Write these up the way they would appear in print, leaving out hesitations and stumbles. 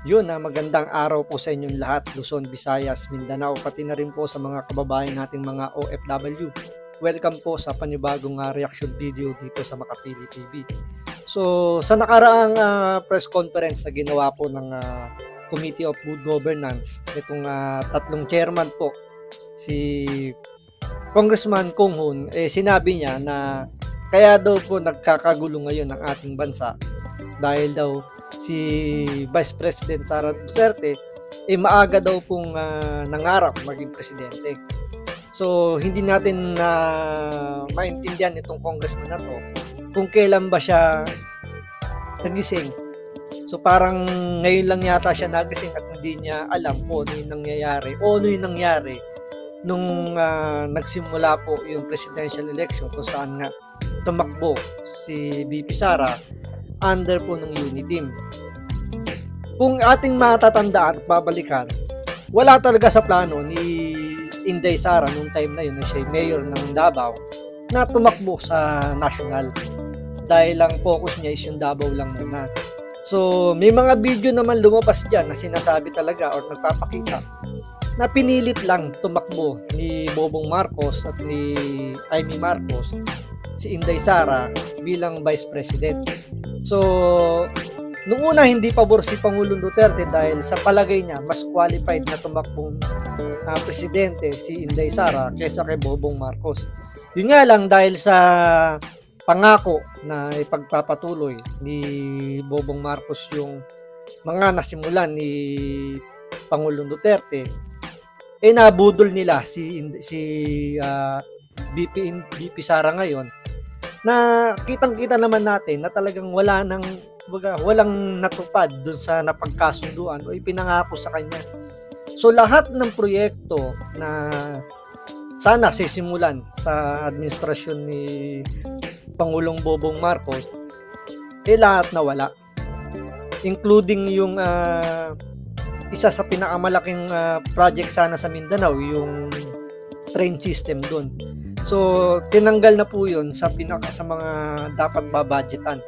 Yun, magandang araw po sa inyong lahat, Luzon, Visayas, Mindanao, pati na rin po sa mga kababayan nating mga OFW. Welcome po sa panibagong reaction video dito sa Makapili TV. So, sa nakaraang press conference na ginawa po ng Committee of Good Governance, itong tatlong chairman po, si Congressman Kong Hun, sinabi niya na kaya daw po nagkakagulo ngayon ang ating bansa dahil daw si Vice President Sara Duterte maaga daw pong nangarap maging presidente. So hindi natin maintindihan itong congressman na to kung kailan ba siya nagising. So parang ngayon lang yata siya nagising at hindi niya alam kung ano yung nangyayari o ano yung nangyari nung nagsimula po yung presidential election kung saan nga tumakbo si VP Sara under po ng Uniteam. Kung ating matatandaan at babalikan, wala talaga sa plano ni Inday Sara nung time na yun na siya mayor ng Davao na tumakbo sa national dahil lang focus niya is yung Davao lang muna. So may mga video naman lumabas dyan na sinasabi talaga or nagpapakita na pinilit lang tumakbo ni Bobong Marcos at ni Amy Marcos si Inday Sara bilang Vice President. So, nung una hindi pabor si Pangulong Duterte dahil sa palagay niya mas qualified na tumakbong presidente si Inday Sara kaysa kay Bobong Marcos. Yun nga lang dahil sa pangako na ipagpapatuloy ni Bobong Marcos yung mga nasimulan ni Pangulong Duterte, nabudol nila si VP Sara ngayon na kitang-kita naman natin na talagang walang natupad dun sa napagkasunduan o ipinangako sa kanya. So lahat ng proyekto na sana sisimulan sa administrasyon ni Pangulong Bobong Marcos, lahat nawala. Including yung isa sa pinakamalaking project sana sa Mindanao, yung train system doon. So, tinanggal na po yun sa mga dapat babudgetan.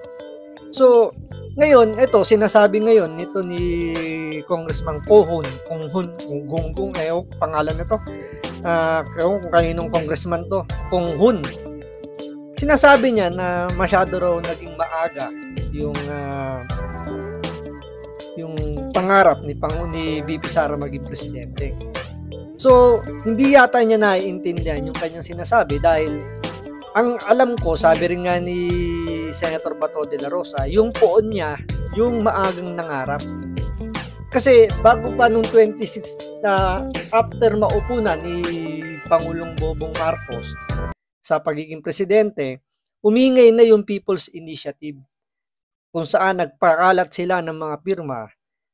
So, ngayon, ito, sinasabi ngayon nito ni Congressman Kong Hun, pangalan nito. Kung kaninong congressman to, Kong Hun. Sinasabi niya na masyado raw naging maaga yung pangarap ni VP Sara maging presidente. So, hindi yata niya naiintindihan yung kanyang sinasabi dahil ang alam ko, sabi rin nga ni Senator Bato de la Rosa, yung poon niya, yung maagang nangarap. Kasi bago pa nung 26 after maupo na ni Pangulong Bobong Marcos sa pagiging presidente, umingay na yung People's Initiative kung saan nagpakalat sila ng mga pirma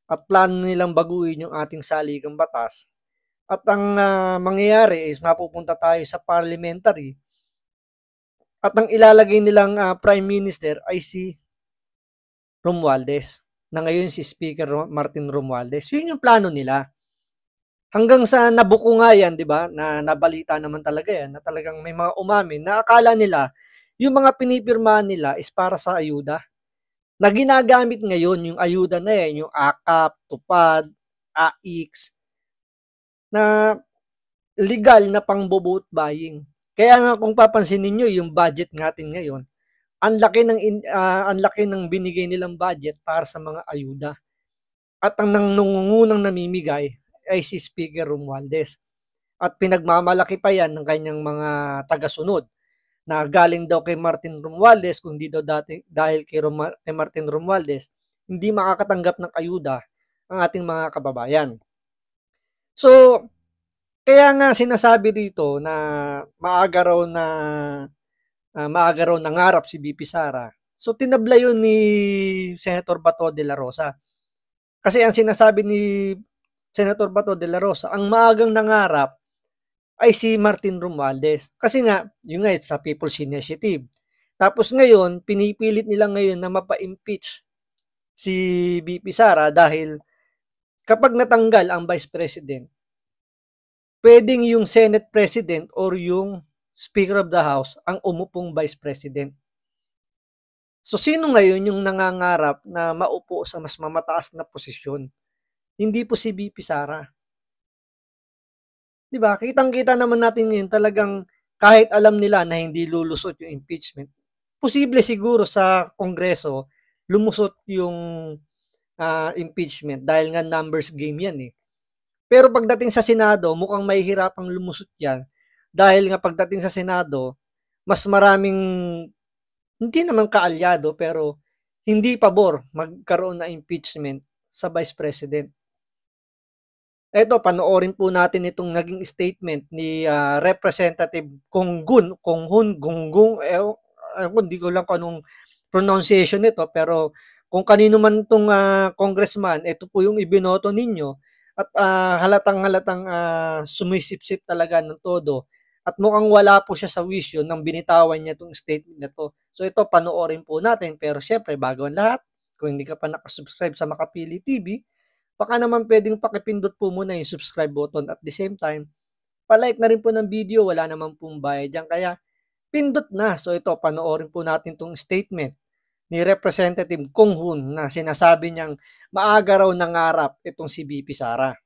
at plano nilang baguhin yung ating saligang batas. At ang mangyayari is mapupunta tayo sa parliamentary at ang ilalagay nilang Prime Minister ay si Romualdez, na ngayon si Speaker Martin Romualdez. Yun yung plano nila. Hanggang sa nabuko nga yan, di ba, na nabalita naman talaga yan, na talagang may mga umamin na akala nila yung mga pinipirmahan nila is para sa ayuda. Na ginagamit ngayon yung ayuda na yan, yung AKAP, TUPAD, AIX, na legal na pang-vote buying. Kaya nga kung papansinin niyo yung budget natin ngayon, ang laki ng binigay nilang budget para sa mga ayuda. At ang nangungunang namimigay ay si Speaker Romualdez. At pinagmamalaki pa yan ng kanyang mga tagasunod na galing daw kay Martin Romualdez, kung di daw dahil kay Martin Romualdez, hindi makakatanggap ng ayuda ang ating mga kababayan. So, kaya nga sinasabi dito na maaga raw nangarap si VP Sara. So, tinabla yun ni Senator Bato de la Rosa. Kasi ang sinasabi ni Senator Bato de la Rosa, ang maagang nangarap ay si Martin Romualdez. Kasi nga, yun nga, sa People's Initiative. Tapos ngayon, pinipilit nila ngayon na mapa-impeach si VP Sara dahil kapag natanggal ang Vice President, pwedeng yung Senate President or yung Speaker of the House ang umupong Vice President. So sino ngayon yung nangangarap na maupo sa mas mamataas na posisyon? hindi po si VP Sara. 'Di ba? Kitang-kita naman natin ngayon talagang kahit alam nila na hindi lulusot yung impeachment, posible siguro sa Kongreso lumusot yung impeachment dahil nga numbers game yan eh. Pero pagdating sa Senado, mukhang mahihirapang lumusot yan dahil nga pagdating sa Senado, mas maraming hindi naman kaalyado pero hindi pabor magkaroon ng impeachment sa Vice President. Eto, panoorin po natin itong naging statement ni Representative Konghun Gonggong, hindi ko lang kung anong pronunciation nito, pero kung kanino man itong congressman, ito po yung ibinoto ninyo at halatang-halatang sumisip-sip talaga ng todo at mukhang wala po siya sa wisyo nang binitawan niya itong statement na to. So ito, panoorin po natin, pero syempre, bago ang lahat, kung hindi ka pa nakasubscribe sa Makapili TV, baka naman pwedeng pakipindot po muna yung subscribe button at the same time, palike na rin po ng video, wala naman pong bayad dyan, kaya pindot na. So ito, panoorin po natin itong statement ni Representative Konghun na sinasabi niyang maaga raw nangarap itong si VP Sara.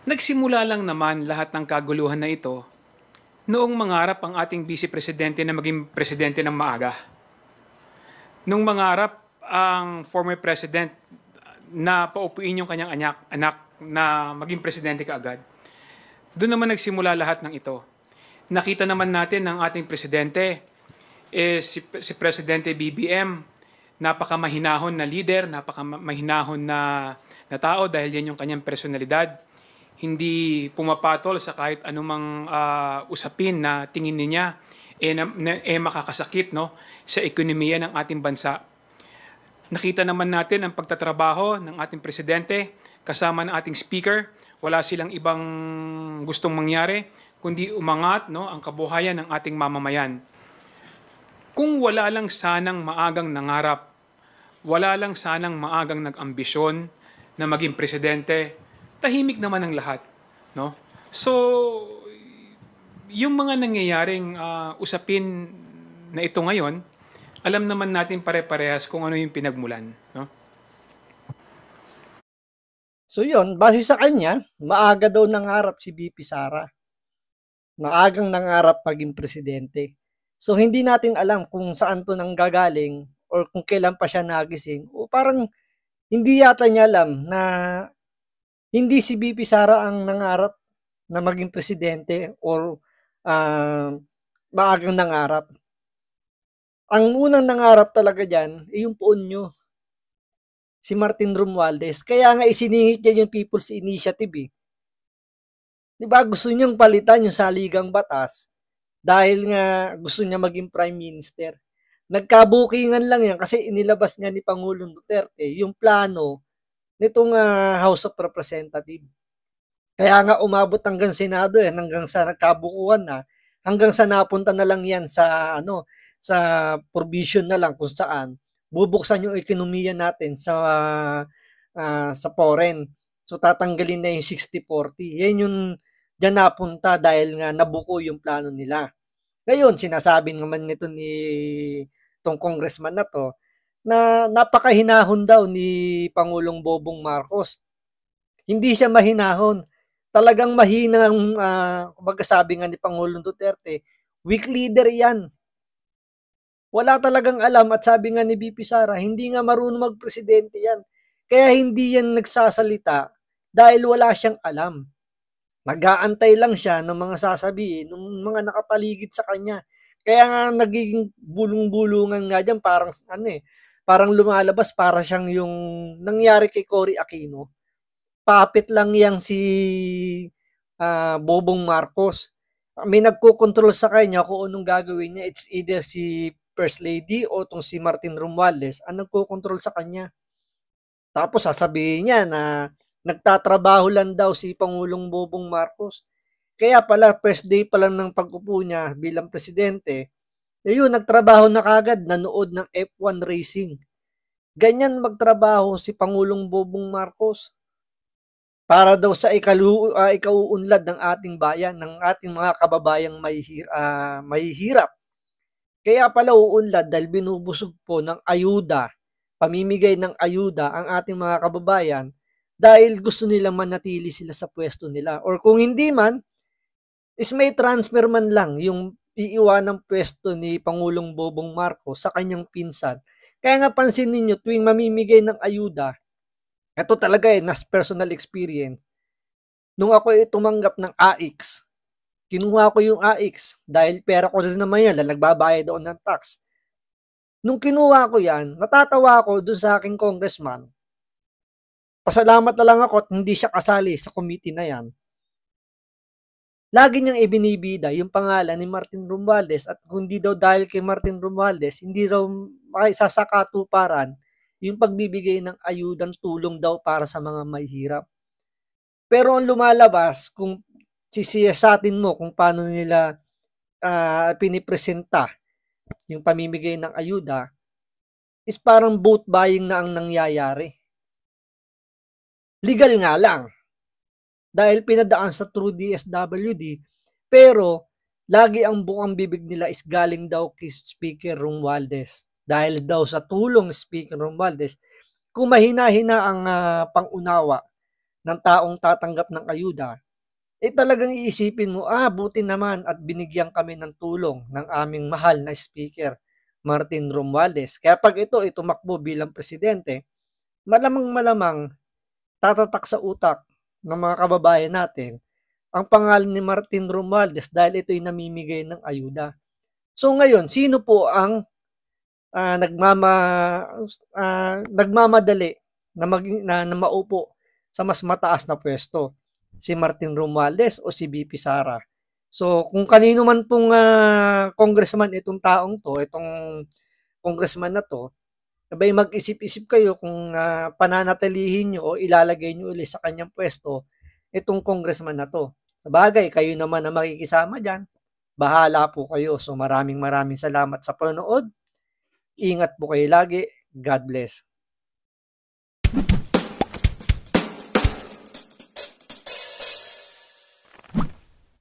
Nagsimula lang naman lahat ng kaguluhan na ito noong mangarap ang ating Vice Presidente na maging presidente ng maaga. Nung mangarap ang former president na paupuin yung kanyang anak na maging presidente kaagad. Doon naman nagsimula lahat ng ito. Nakita naman natin ng ating presidente, si Presidente BBM, napakamahinahon na leader, napakamahinahon na tao dahil yan yung kanyang personalidad. Hindi pumapatol sa kahit anumang usapin na tingin niya makakasakit sa ekonomiya ng ating bansa. Nakita naman natin ang pagtatrabaho ng ating presidente kasama ng ating speaker. Wala silang ibang gustong mangyari kundi umangat ang kabuhayan ng ating mamamayan. Kung wala lang sanang maagang nangarap, wala lang sanang maagang nag-ambisyon na maging presidente, tahimik naman ang lahat. No? So, yung mga nangyayaring usapin na ito ngayon, alam naman natin pare-parehas kung ano yung pinagmulan. No? So yun, base sa kanya, maaga daw nangarap si VP Sara. Maagang nangarap maging presidente. So hindi natin alam kung saan to nanggagaling or kung kailan pa siya nagising. O parang hindi yata niya alam na hindi si VP Sara ang nangarap na maging presidente or maagang nangarap. Ang unang nangarap talaga dyan, yung poon nyo. Si Martin Romualdez. Kaya nga isiningit niya yung People's Initiative eh. Diba gusto niyang palitan yung saligang batas dahil nga gusto niya maging Prime Minister. Nagkabukingan lang yan kasi inilabas nga ni Pangulong Duterte yung plano nitong House of Representatives. Kaya nga umabot hanggang Senado hanggang sa nagkabukuhan na, hanggang sa napunta na lang yan sa sa provision na lang kung saan bubuksan yung ekonomiya natin sa foreign. So tatanggalin na yung 60-40. Yan yung diyan napunta dahil nga nabuko yung plano nila. Ngayon, sinasabi naman nito ni tong congressman na to na napakahinahon daw ni Pangulong Bobong Marcos. Hindi siya mahinahon. Talagang mahinang, kumbaga sabi nga ni Pangulong Duterte, weak leader yan. Wala talagang alam at sabi nga ni VP Sara, hindi nga marunong magpresidente yan. Kaya hindi yan nagsasalita dahil wala siyang alam. Nag-aantay lang siya ng mga sasabihin ng mga nakapaligid sa kanya. Kaya nga nagiging bulong-bulungan nga dyan, parang parang lumalabas para siyang yung nangyari kay Cory Aquino. Puppet lang yang si Bobong Marcos. May nagko-control sa kanya kung anong gagawin niya. It's either si First Lady o tong si Martin Romualdez ang nagko-control sa kanya. Tapos sasabihin niya na nagtatrabaho lang daw si Pangulong Bobong Marcos. Kaya pala, first day pa lang ng pag-upo niya bilang presidente, yun, nagtrabaho na kagad, nanood ng F1 racing. Ganyan magtrabaho si Pangulong Bobong Marcos. Para daw sa ikauunlad ng ating bayan, ng ating mga kababayang mahihirap. Kaya pala uunlad dahil binubusog po ng ayuda pamimigay ng ayuda ang ating mga kababayan dahil gusto nilang manatili sila sa pwesto nila. Or kung hindi man, is may transfer man lang yung iiwanang pwesto ni Pangulong Bobong Marcos sa kanyang pinsan. Kaya nga pansin ninyo, tuwing mamimigay ng ayuda, ito talaga nas personal experience. Nung ako tumanggap ng AIX, kinuha ko yung AIX dahil pera ko rin naman yan, nagbabayad ako ng tax. Nung kinuha ko yan, natatawa ako dun sa aking congressman. Pasalamat na lang ako at hindi siya kasali sa committee na yan. Lagi niyang ibinibida yung pangalan ni Martin Romualdez at kung di daw dahil kay Martin Romualdez, hindi raw makisasakatuparan yung pagbibigay ng ayudang tulong daw para sa mga mahihirap. Pero ang lumalabas, kung sisiyasatin mo kung paano nila pinipresenta yung pamimigay ng ayuda, is parang vote buying na ang nangyayari. Legal nga lang. Dahil pinadaan sa True DSWD, pero lagi ang bukang bibig nila is galing daw kay Speaker Romualdez. Dahil daw sa tulong ni Speaker Romualdez, kung mahina-hina ang pangunawa ng taong tatanggap ng ayuda, talagang iisipin mo, buti naman at binigyan kami ng tulong ng aming mahal na Speaker, Martin Romualdez. Kaya pag ito tumakbo bilang presidente, malamang tatatak sa utak ng mga kababayan natin ang pangalan ni Martin Romualdez dahil ito'y namimigay ng ayuda. So ngayon, sino po ang nagmamadali na maupo sa mas mataas na pwesto? Si Martin Romualdez o si BP Sara? So kung kanino man pong congressman itong taong to, itong congressman na to, sabay mag-isip-isip kayo kung pananatilihin nyo o ilalagay nyo ulit sa kanyang pwesto itong congressman na to. Sabagay, kayo naman na makikisama dyan. Bahala po kayo. So maraming salamat sa panonood. Ingat po kayo lagi. God bless.